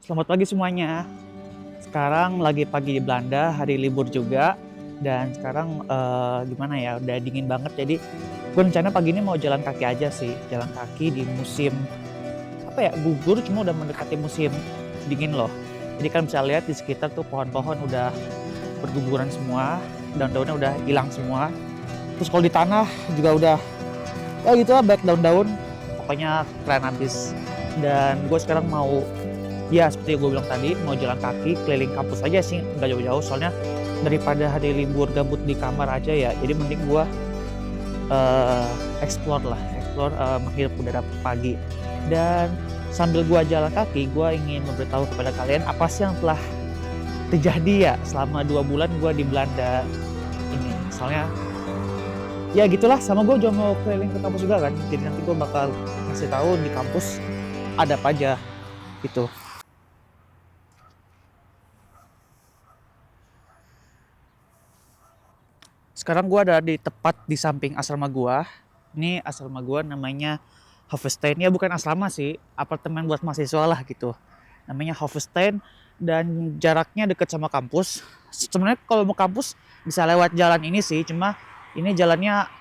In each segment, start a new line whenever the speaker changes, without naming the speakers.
Selamat pagi semuanya. Sekarang lagi pagi di Belanda, hari libur juga. Dan sekarang gimana ya, udah dingin banget. Jadi gue rencana pagi ini mau jalan kaki aja sih. Jalan kaki di musim apa ya, gugur, cuma udah mendekati musim dingin loh. Jadi kan bisa lihat di sekitar tuh pohon-pohon udah berguguran semua, daun-daunnya udah hilang semua. Terus kalau di tanah juga udah ya gitu lah, baik daun-daun. Pokoknya keren abis. Dan gue sekarang mau, ya seperti yang gue bilang tadi, mau jalan kaki keliling kampus aja sih, nggak jauh-jauh. Soalnya daripada hari libur gabut di kamar aja ya, jadi mending gue explore menghirup udara pagi. Dan sambil gue jalan kaki, gue ingin memberitahu kepada kalian apa sih yang telah terjadi ya selama 2 bulan gue di Belanda ini. Soalnya ya gitulah, sama gue juga mau keliling ke kampus juga kan, jadi nanti gue bakal ngasih tahu di kampus ada apa aja gitu. Sekarang gue ada di tepat di samping asrama gue. Ini asrama gue namanya Hofstein. Ya bukan asrama sih, apartemen buat mahasiswa lah gitu. Namanya Hofstein dan jaraknya deket sama kampus. Sebenarnya kalau mau kampus bisa lewat jalan ini sih, cuma ini jalannya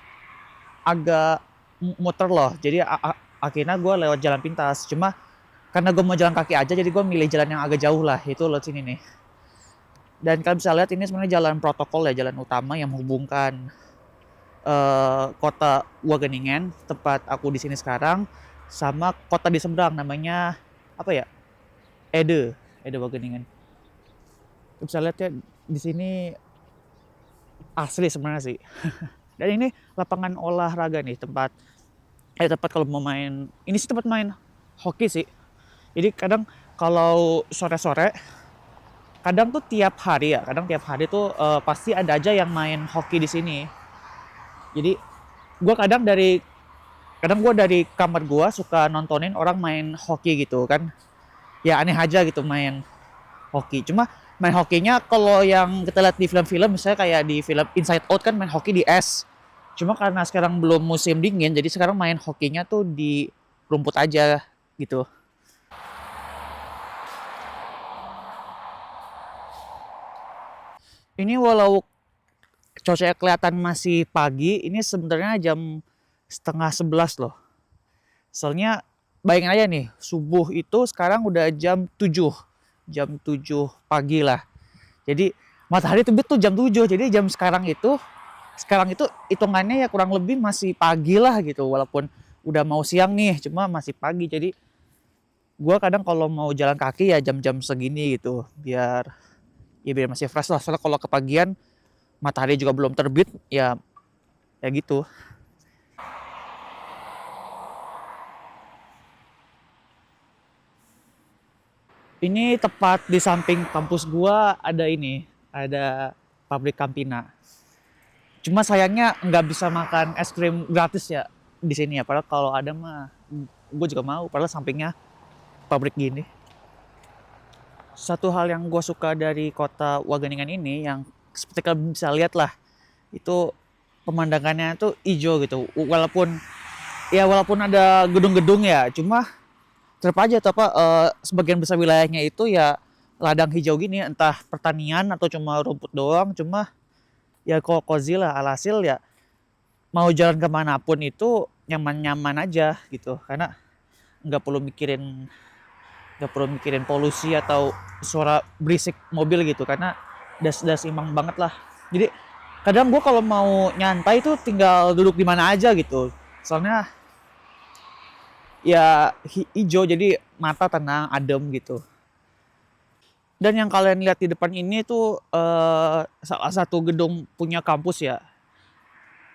agak muter loh. Jadi akhirnya gue lewat jalan pintas. Cuma karena gue mau jalan kaki aja, jadi gue milih jalan yang agak jauh lah. Itu lewat sini nih. Dan kalian bisa lihat ini sebenarnya jalan protokol ya, jalan utama yang menghubungkan kota Wageningen, tempat aku di sini sekarang, sama kota di seberang namanya apa ya? Ede Wageningen. Bisa lihat ya di sini asli sebenarnya sih. Dan ini lapangan olahraga nih, tempat kalau mau main. Ini sih tempat main hoki sih. Jadi kadang kalau sore-sore, kadang tuh tiap hari ya, tuh pasti ada aja yang main hoki di sini. Jadi gue kadang gue dari kamar gue suka nontonin orang main hoki gitu kan. Ya aneh aja gitu main hoki. Cuma main hokinya kalau yang kita lihat di film-film, misalnya kayak di film Inside Out kan main hoki di es. Cuma karena sekarang belum musim dingin, jadi sekarang main hokinya tuh di rumput aja gitu. Ini walau cuacanya kelihatan masih pagi, ini sebenarnya jam setengah 11 loh. Soalnya bayangin aja nih, subuh itu sekarang udah jam 7 pagi lah. Jadi matahari terbit tuh jam 7, jadi sekarang itu hitungannya ya kurang lebih masih pagi lah gitu. Walaupun udah mau siang nih, cuma masih pagi. Jadi gue kadang kalau mau jalan kaki ya jam-jam segini gitu, biar masih fresh lah. Soalnya kalau kepagian matahari juga belum terbit ya gitu. Ini tepat di samping kampus gua ada pabrik Campina. Cuma sayangnya nggak bisa makan es krim gratis ya di sini ya. Padahal kalau ada mah gue juga mau. Padahal sampingnya pabrik gini. Satu hal yang gue suka dari kota Wageningen ini, yang seperti kalian bisa lihat lah, itu pemandangannya tuh hijau gitu. Walaupun ada gedung-gedung ya, cuma tetap aja tuh sebagian besar wilayahnya itu ya ladang hijau gini, entah pertanian atau cuma rumput doang. Cuma ya kok cozy lah, alhasil ya mau jalan kemanapun itu nyaman-nyaman aja gitu, karena nggak perlu mikirin polusi atau suara berisik mobil gitu, karena udah seimbang banget lah. Jadi kadang gue kalau mau nyantai tuh tinggal duduk di mana aja gitu, soalnya ya hijau, jadi mata tenang, adem gitu. Dan yang kalian lihat di depan ini tuh salah satu gedung punya kampus ya.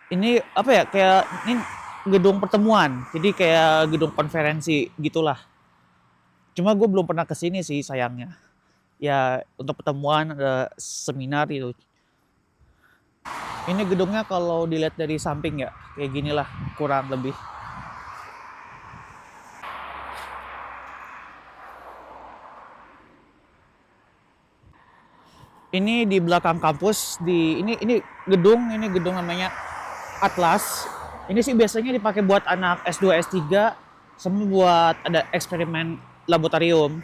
Ini apa ya, kayak ini gedung pertemuan, jadi kayak gedung konferensi gitulah. Cuma gue belum pernah kesini sih sayangnya. Ya untuk pertemuan, ada seminar gitu. Ini gedungnya kalau dilihat dari samping ya kayak gini lah kurang lebih. Ini di belakang kampus, ini gedung namanya Atlas. Ini sih biasanya dipakai buat anak S2 S3 sama buat ada eksperimen laboratorium.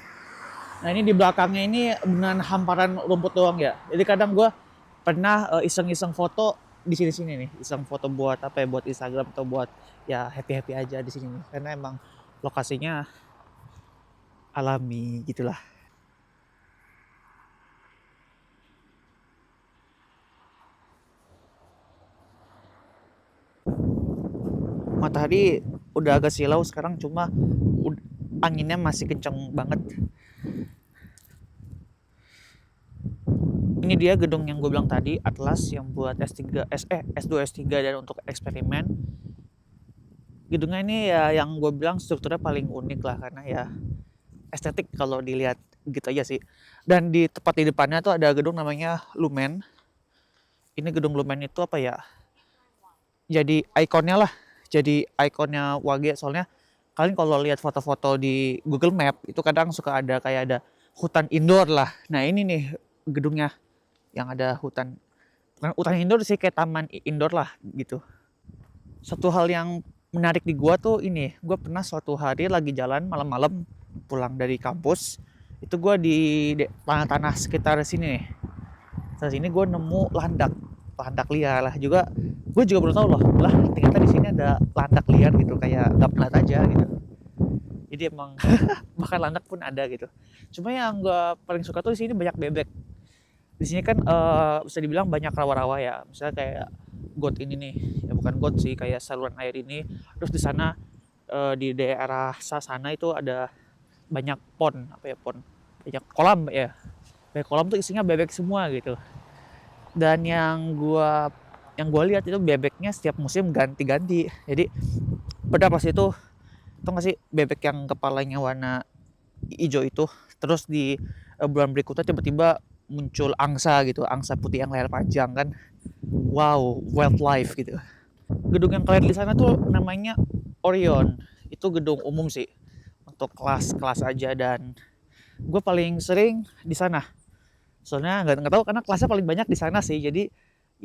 Nah ini di belakangnya ini beneran hamparan rumput doang ya. Jadi kadang gue pernah iseng-iseng foto di sini-sini nih, iseng foto buat apa ya, buat Instagram atau buat ya happy-happy aja di sini nih. Karena emang lokasinya alami gitulah. Matahari udah agak silau sekarang, cuma anginnya masih kenceng banget. Ini dia gedung yang gue bilang tadi, Atlas, yang buat S3, S2, S3 dan untuk eksperimen. Gedungnya ini ya yang gue bilang strukturnya paling unik lah, karena ya estetik kalau dilihat gitu aja sih. Dan di tepat di depannya tuh ada gedung namanya Lumen. Ini gedung Lumen itu apa ya? Jadi ikonnya lah, jadi ikonnya Wage. Soalnya kalian kalau lihat foto-foto di Google Map itu kadang suka ada kayak ada hutan indoor lah. Nah ini nih gedungnya yang ada hutan, bukan hutan indoor sih, kayak taman indoor lah gitu. Satu hal yang menarik di gua tuh ini, gua pernah suatu hari lagi jalan malam-malam pulang dari kampus, itu gua di tanah-tanah sekitar sini nih. Sekitar sini gua nemu landak liar lah juga. Gue juga baru tahu loh, lah ternyata di sini ada landak liar gitu, kayak nggak pernah aja gitu. Jadi emang bahkan landak pun ada gitu. Cuma yang gue paling suka tuh di sini banyak bebek. Di sini kan bisa dibilang banyak rawa-rawa ya. Misalnya kayak got ini nih, ya bukan got sih, kayak saluran air ini. Terus di sana di daerah sana itu ada banyak pond, apa ya, pond, banyak kolam ya. Banyak kolam tuh isinya bebek semua gitu. Dan yang gua lihat itu bebeknya setiap musim ganti-ganti. Jadi pada pas itu tau gak sih bebek yang kepalanya warna hijau itu, terus di bulan berikutnya tiba-tiba muncul angsa gitu, angsa putih yang leher panjang kan. Wow, wildlife gitu. Gedung yang kalian di sana tuh namanya Orion. Itu gedung umum sih untuk kelas-kelas aja, dan gue paling sering di sana. Soalnya nggak tahu, karena kelasnya paling banyak di sana sih. Jadi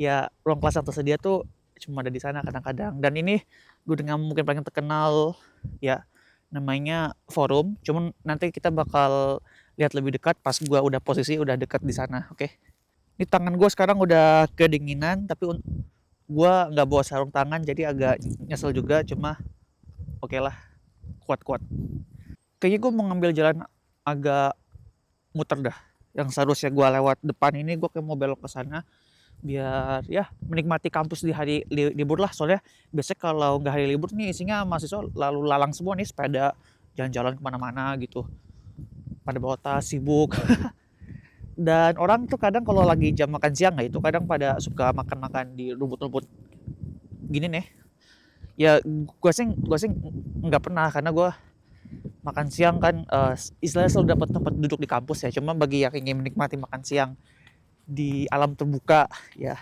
ya ruang kelas yang tersedia tuh cuma ada di sana kadang-kadang. Dan ini gedung yang mungkin paling terkenal ya, namanya Forum. Cuman nanti kita bakal lihat lebih dekat pas gua udah posisi udah dekat di sana, oke? Ini tangan gua sekarang udah kedinginan, tapi gua nggak bawa sarung tangan jadi agak nyesel juga. Cuma oke lah, kuat-kuat. Kayaknya gua mau ngambil jalan agak muter dah. Yang seharusnya gua lewat depan ini, gua kayak mau belok ke sana biar ya menikmati kampus di hari libur lah. Soalnya biasanya kalau nggak hari libur nih isinya mahasiswa lalu lalang semua nih, sepeda jalan-jalan kemana-mana gitu, pada bawa tas sibuk. Dan orang tuh kadang kalau lagi jam makan siang nggak, itu kadang pada suka makan-makan di rumput-rumput gini nih ya. Gue sih nggak pernah, karena gue makan siang kan istilahnya selalu dapat tempat duduk di kampus ya. Cuma bagi yang ingin menikmati makan siang di alam terbuka ya,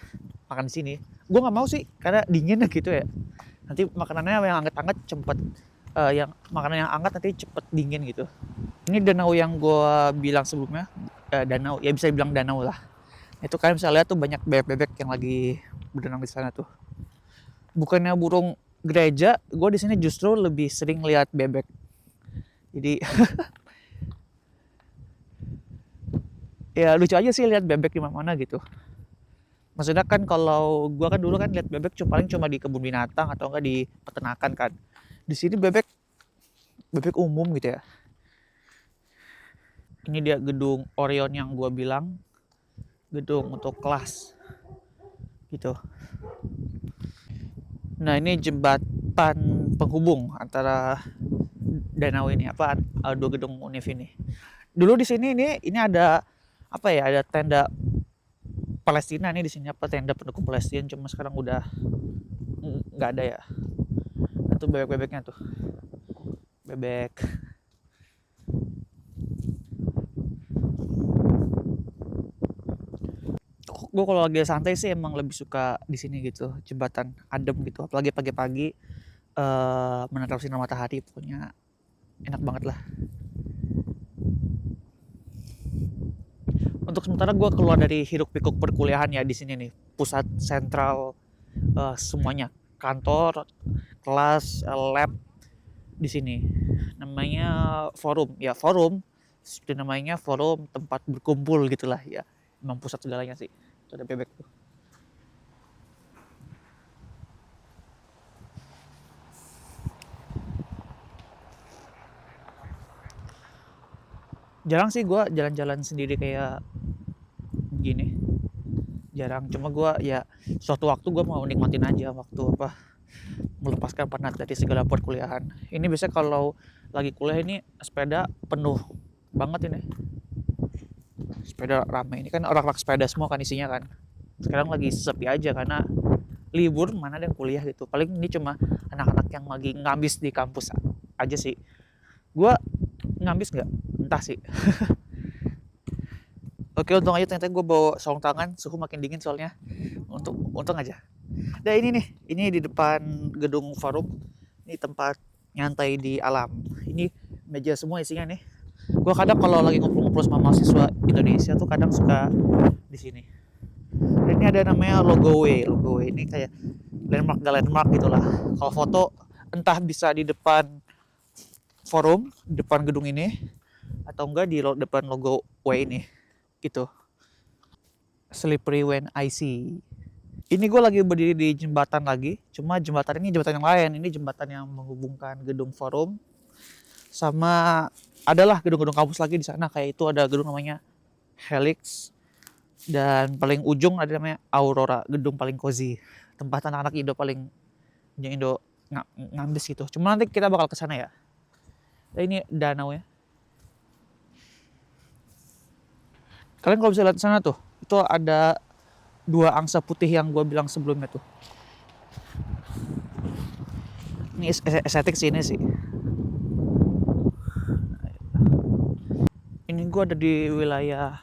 makan di sini. Gue nggak mau sih karena dingin gitu ya. Nanti makanannya yang anget-anget cepet, yang makanan yang hangat nanti cepet dingin gitu. Ini danau yang gue bilang sebelumnya, danau ya, bisa dibilang danau lah. Itu kalian bisa lihat tuh banyak bebek-bebek yang lagi berenang di sana tuh. Bukannya burung gereja, gue di sini justru lebih sering lihat bebek. Jadi ya lucu aja sih lihat bebek di mana-mana gitu. Maksudnya kan kalau gua kan dulu kan lihat bebek paling cuma di kebun binatang atau enggak di peternakan kan. Di sini bebek umum gitu ya. Ini dia gedung Orion yang gua bilang, gedung untuk kelas gitu. Nah ini jembatan penghubung antara danau ini, apa, dua gedung univ ini. Dulu di sini ini ada apa ya, ada tenda Palestina nih di sini, apa, tenda pendukung Palestina. Cuma sekarang udah nggak ada ya. Itu bebek-bebeknya tuh, bebek. Gue kalau lagi santai sih emang lebih suka di sini gitu, jembatan adem gitu, apalagi pagi-pagi menatap sinar matahari, pokoknya enak banget lah. Untuk sementara gue keluar dari hiruk pikuk perkuliahan ya, di sini nih pusat sentral semuanya, kantor, kelas, lab di sini. Namanya Forum ya. Forum seperti namanya forum tempat berkumpul gitulah ya. Emang pusat segalanya sih. Itu ada bebek tuh. Jarang sih gue jalan-jalan sendiri kayak gini. Jarang. Cuma gue ya suatu waktu gue mau nikmatin aja waktu apa melepaskan penat dari segala perkuliahan. Ini biasanya kalau lagi kuliah ini sepeda penuh banget ini. Sepeda rame. Ini kan orang-orang sepeda semua kan isinya kan. Sekarang lagi sepi aja karena libur, mana ada yang kuliah gitu. Paling ini cuma anak-anak yang lagi ngabis di kampus aja sih. Gue ngabis nggak? Entah sih. Oke, untung aja ternyata gue bawa sarung tangan, suhu makin dingin soalnya. Untung aja. Dan ini nih, ini di depan gedung forum. Ini tempat nyantai di alam. Ini meja semua isinya nih. Gue kadang kalau lagi ngumpul-ngumpul sama mahasiswa Indonesia tuh kadang suka di sini. Dan ini ada namanya logo W. Logo W ini kayak landmark gitulah. Kalau foto entah bisa di depan forum, di depan gedung ini, atau enggak di depan logo W ini gitu. Slippery when I see. Ini gue lagi berdiri di jembatan lagi, cuma jembatan ini jembatan yang lain. Ini jembatan yang menghubungkan gedung forum sama adalah gedung-gedung kampus lagi di sana. Kayak itu ada gedung namanya Helix dan paling ujung ada namanya Aurora, gedung paling cozy, tempat anak-anak Indo paling Indo ngambis gitu. Cuma nanti kita bakal ke sana ya. Nah, ini danau ya. Kalian kalau bisa lihat di sana tuh, itu ada dua angsa putih yang gue bilang sebelumnya tuh. Ini estetik sih ini sih. Ini gue ada di wilayah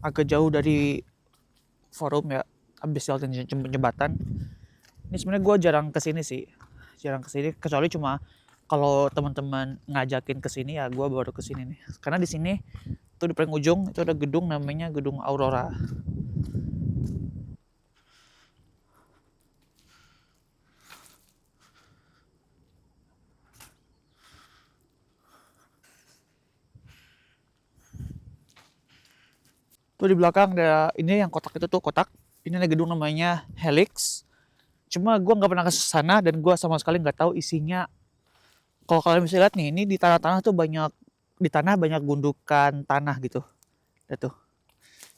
agak jauh dari forum ya, habis lewatin jembatan. Ini sebenarnya gue jarang kesini sih, jarang kesini kecuali cuma kalau teman-teman ngajakin kesini ya gue baru kesini nih. Karena di sini tuh di paling ujung itu ada gedung namanya gedung Aurora. Tuh di belakang ada ini yang kotak itu tuh kotak. Ini ada gedung namanya Helix. Cuma gue nggak pernah ke sana dan gue sama sekali nggak tahu isinya. Kalau kalian bisa lihat nih, ini di tanah-tanah tuh banyak di tanah banyak gundukan tanah gitu. Itu.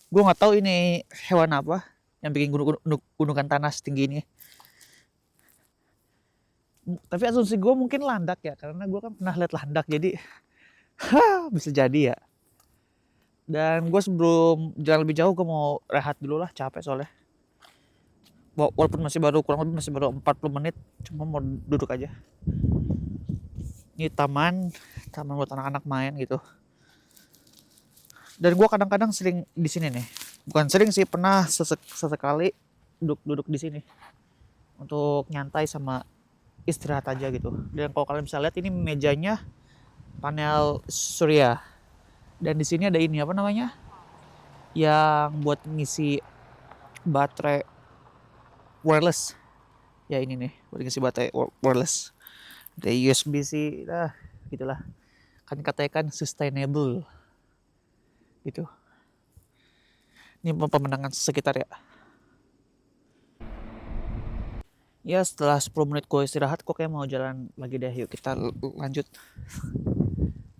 Gue nggak tahu ini hewan apa yang bikin gundukan tanah setinggi ini. Tapi asumsi gue mungkin landak ya, karena gue kan pernah lihat landak jadi bisa jadi ya. Dan gue sebelum jalan lebih jauh gue mau rehat dulu lah, capek soalnya. Walaupun kurang lebih masih baru 40 menit, cuma mau duduk aja. Ini taman buat anak-anak main gitu. Dan gue kadang-kadang sering di sini nih. Bukan sering sih, pernah sesekali duduk di sini untuk nyantai sama istirahat aja gitu. Dan kalau kalian bisa lihat ini mejanya panel surya. Dan di sini ada ini apa namanya? Yang buat ngisi baterai wireless. Ya ini nih, buat ngisi baterai wireless. Ada USB-C, gitulah. Kan katanya kan sustainable. Gitu. Ini pemandangan sekitar ya. Ya setelah 10 menit gue istirahat, kok kayak mau jalan lagi deh. Yuk kita lanjut.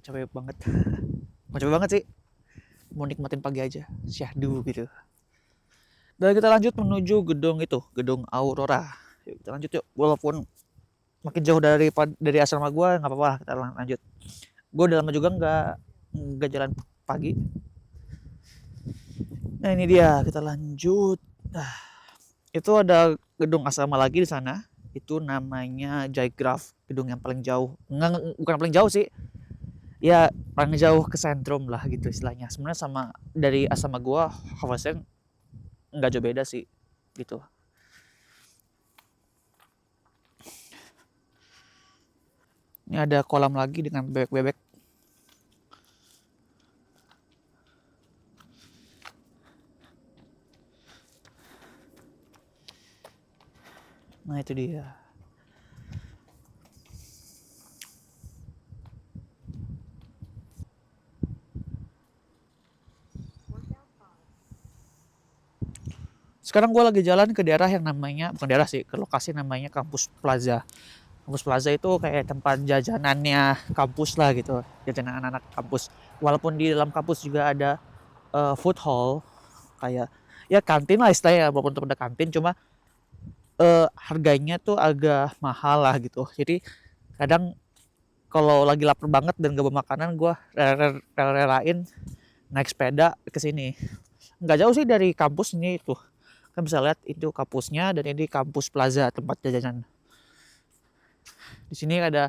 Capek banget. Mau capek banget sih. Mau nikmatin pagi aja. Syahdu gitu. Dan kita lanjut menuju gedung itu, gedung Aurora. Yuk kita lanjut yuk. Walaupun makin jauh dari asrama gue, nggak apa-apa, kita lanjut. Gue udah lama juga nggak jalan pagi. Nah ini dia, kita lanjut. Itu ada gedung asrama lagi di sana. Itu namanya Jaigraph, gedung yang paling jauh. Bukan paling jauh sih. Ya paling jauh ke sentrum lah gitu istilahnya. Sebenarnya sama dari asrama gua, Havasen nggak jauh beda sih gitu. Ini ada kolam lagi dengan bebek-bebek. Nah itu dia. Sekarang gue lagi jalan ke daerah yang namanya, bukan daerah sih, ke lokasi namanya Kampus Plaza. Kampus Plaza itu kayak tempat jajanannya kampus lah gitu, jajanan anak-anak kampus. Walaupun di dalam kampus juga ada food hall, kayak ya kantin lah istilahnya, walaupun itu ada kantin, cuma harganya tuh agak mahal lah gitu. Jadi kadang kalau lagi lapar banget dan gak bawa makanan, gue rela-relain naik sepeda ke sini. Nggak jauh sih dari kampus ini itu. Kan bisa lihat itu kampusnya, dan ini Kampus Plaza tempat jajanan. Di sini ada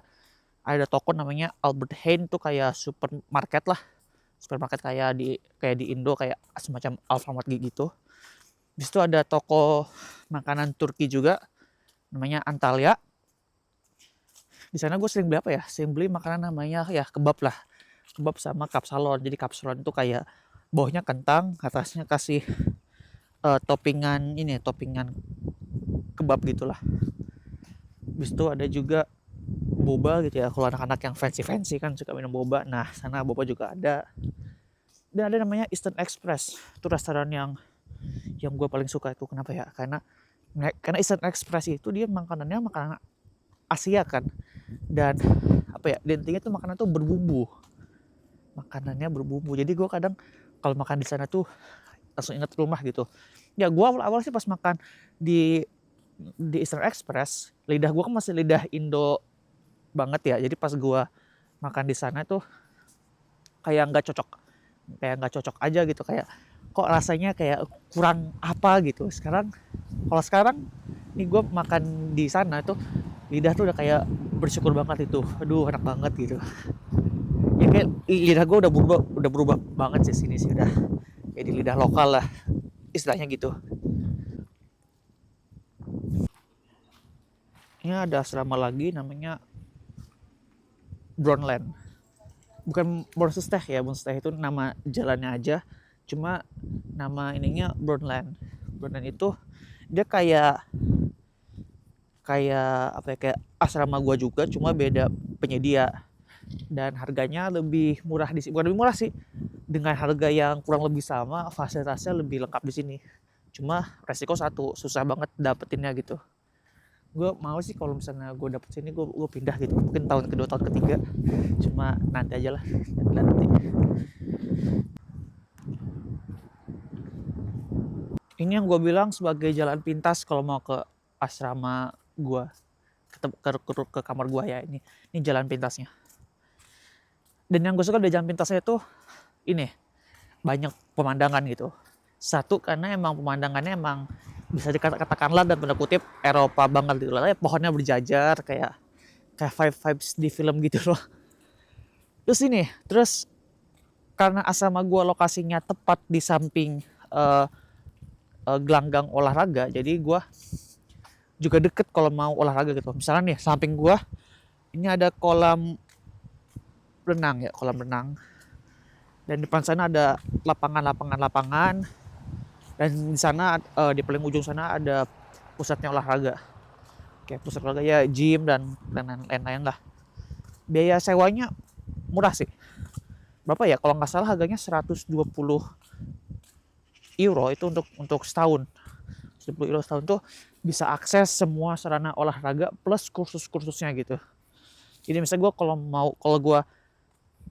toko namanya Albert Heijn, tuh kayak supermarket lah. Supermarket kayak di Indo, kayak semacam Alfamart gitu. Di situ ada toko makanan Turki juga namanya Antalya. Di sana gue sering beli apa ya? Sering beli makanan namanya ya kebab lah. Kebab sama kapsalon. Jadi kapsalon itu kayak bawahnya kentang, atasnya kasih toppingan kebab gitulah. Habis itu ada juga boba gitu ya. Kalau anak-anak yang fancy kan suka minum boba. Nah, sana boba juga ada. Dan ada namanya Eastern Express. Itu restoran yang gue paling suka itu. Kenapa ya? Karena Eastern Express itu dia makanan Asia kan. Dan apa ya? Dan intinya tuh makanan tuh berbumbu. Makanannya berbumbu. Jadi gue kadang kalau makan di sana tuh langsung inget rumah gitu. Ya gue awal-awal sih pas makan di Eastern Express, lidah gue kan masih lidah Indo banget ya. Jadi pas gue makan di sana tuh kayak nggak cocok aja gitu, kayak kok rasanya kayak kurang apa gitu. Kalau sekarang nih gue makan di sana tuh lidah tuh udah kayak bersyukur banget itu. Aduh, enak banget gitu. Ya kayak lidah gue udah berubah banget sih sini sih, udah jadi lidah lokal lah istilahnya gitu. Ini ada asrama lagi namanya Brownland. Bukan Bornstech ya, Bornstech itu nama jalannya aja, cuma nama ininya Brownland. Brownland itu dia kayak apa ya, kayak asrama gua juga, cuma beda penyedia, dan harganya lebih murah di sini. Bukan lebih murah sih, dengan harga yang kurang lebih sama, fasilitasnya lebih lengkap di sini. Cuma resiko satu, susah banget dapetinnya gitu. Gue mau sih kalau misalnya gue dapet sini, gue pindah gitu, mungkin tahun kedua tahun ketiga, cuma nanti aja lah, nanti. Ini yang gue bilang sebagai jalan pintas kalau mau ke asrama gue, ke kamar gue ya. Ini jalan pintasnya. Dan yang gue suka dari jalan pintasnya itu ini, banyak pemandangan gitu. Satu, karena emang pemandangannya emang bisa dikatakanlah dan tanda kutip Eropa banget gitu lah. Pohonnya berjajar kayak vibes di film gitu loh. Terus karena asrama gue lokasinya tepat di samping gelanggang olahraga, jadi gue juga deket kalau mau olahraga gitu. Misalnya nih samping gue ini ada kolam renang, dan depan sana ada lapangan, dan di sana di paling ujung sana ada pusatnya olahraga, kayak pusat olahraga ya, gym dan lain-lain lah. Biaya sewanya murah sih. Berapa ya, kalau nggak salah harganya 120 euro itu untuk setahun. 10 euro setahun tuh bisa akses semua sarana olahraga plus kursusnya gitu. Jadi misalnya kalau gue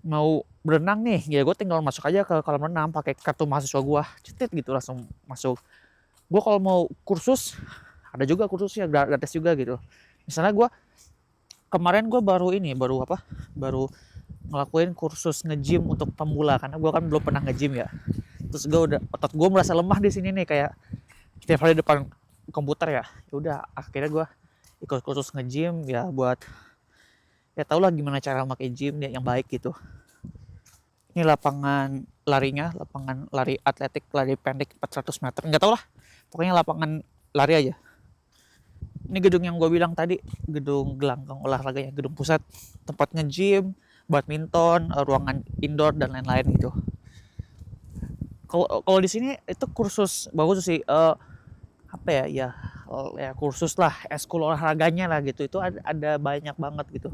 mau berenang nih, ya gue tinggal masuk aja ke kolam renang pakai kartu mahasiswa gue, cetit gitu langsung masuk. Gue kalau mau kursus, ada juga kursusnya gratis juga gitu. Misalnya kemarin gue baru ngelakuin kursus nge-gym untuk pemula, karena gue kan belum pernah nge-gym ya. Terus otot gue merasa lemah di sini nih, kayak setiap hari depan komputer ya. Udah akhirnya gue ikut kursus nge-gym ya, buat ya tau lah gimana cara pakai gym yang baik gitu. Ini lapangan lari atletik, lari pendek 400 meter, nggak tau lah, pokoknya lapangan lari aja. Ini gedung yang gue bilang tadi, gedung gelanggang olahraga ya, gedung pusat tempat nge-gym, badminton, ruangan indoor dan lain-lain gitu. Kalau di sini itu kursus bagus sih, kursus lah, eskul olahraganya lah gitu. Itu ada banyak banget gitu.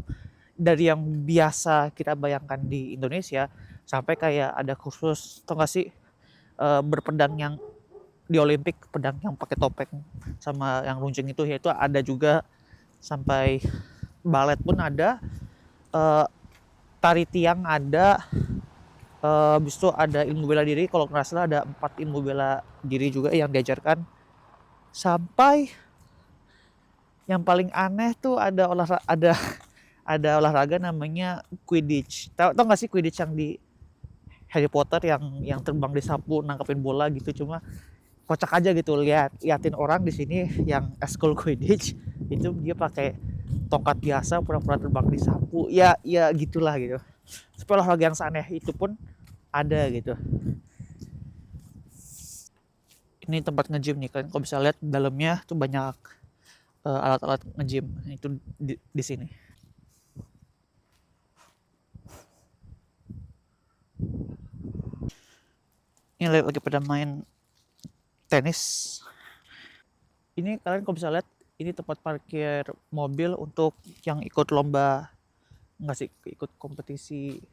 Dari yang biasa kita bayangkan di Indonesia sampai kayak ada kursus, tau gak sih, berpedang yang di Olimpik pedang yang pakai topeng sama yang runcing itu, yaitu ada juga, sampai balet pun ada, eh, tari tiang ada, habis itu ada ilmu bela diri, kalau nggak salah ada 4 ilmu bela diri juga yang diajarkan. Sampai yang paling aneh tuh ada ada olahraga namanya Quidditch. Tahu nggak sih Quidditch yang di Harry Potter, yang terbang di sapu nangkepin bola gitu. Cuma kocak aja gitu liatin orang di sini yang eskul Quidditch itu dia pakai tongkat biasa pura-pura terbang di sapu, ya gitulah gitu. Tapi olahraga yang aneh itu pun ada gitu. Ini tempat nge-gym nih, kalian kalau bisa lihat dalamnya tuh banyak alat-alat nge-gym itu di sini. Ini lagi pada main tenis. Ini kalian kalau bisa lihat, ini tempat parkir mobil untuk yang ikut lomba, nggak sih, ikut kompetisi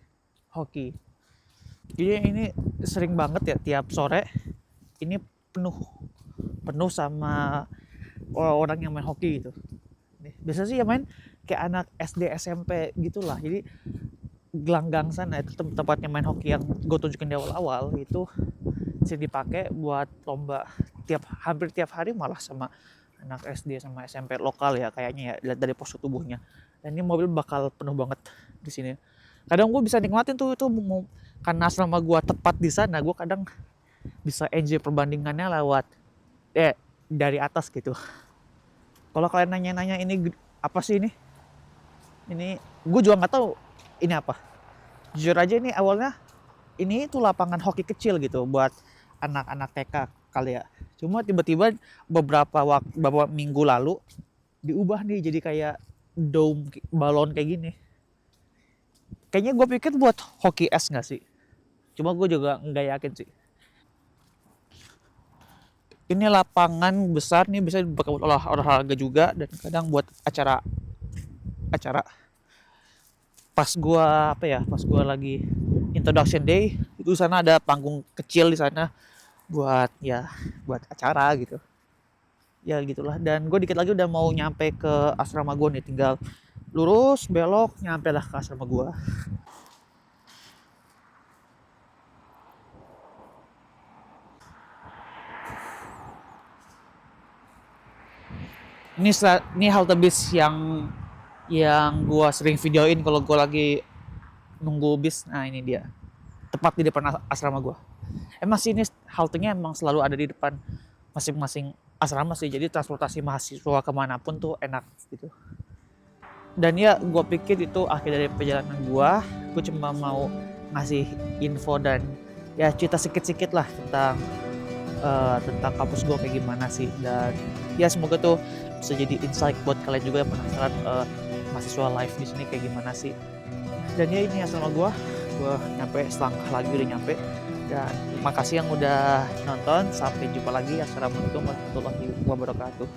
hoki. Jadi ini sering banget ya, tiap sore ini penuh sama orang yang main hoki gitu. Biasanya sih yang main kayak anak SD SMP gitulah. Jadi gelanggang sana itu tempatnya main hoki yang gue tunjukin di awal-awal itu sering dipakai buat lomba hampir tiap hari, malah sama anak SD sama SMP lokal ya kayaknya ya, lihat dari postur tubuhnya. Dan ini mobil bakal penuh banget di sini. Kadang gue bisa nikmatin tuh itu karena asrama gue tepat di sana, gue kadang bisa enjoy perbandingannya lewat dari atas gitu. Kalau kalian nanya-nanya ini apa sih ini gue juga nggak tahu ini apa. Jujur aja ini awalnya ini tuh lapangan hoki kecil gitu buat anak-anak TK kali ya. Cuma tiba-tiba beberapa minggu lalu diubah nih jadi kayak dome balon kayak gini. Kayaknya gue pikir buat hoki es nggak sih? Cuma gue juga nggak yakin sih. Ini lapangan besar nih, bisa dipakai buat olahraga juga dan kadang buat acara. Pas gue lagi introduction day itu sana ada panggung kecil di sana buat acara gitu. Ya gitulah, dan gue dikit lagi udah mau nyampe ke asrama gue nih, tinggal lurus belok nyampe lah ke asrama gue. Ini halte bis yang gue sering videoin kalau gue lagi nunggu bis. Nah ini dia, tepat di depan asrama gue. Emang sih ini haltenya emang selalu ada di depan masing-masing asrama sih, jadi transportasi mahasiswa kemanapun tuh enak gitu. Dan ya gue pikir itu akhir dari perjalanan gue cuma mau ngasih info dan ya cerita sedikit lah tentang kampus gue kayak gimana sih. Dan ya semoga tuh bisa jadi insight buat kalian juga yang penasaran mahasiswa live di sini kayak gimana sih. Dan ya ini asrama gue nyampe selangkah lagi udah nyampe. Dan terima kasih yang udah nonton, sampai jumpa lagi. Assalamualaikum warahmatullahi wabarakatuh.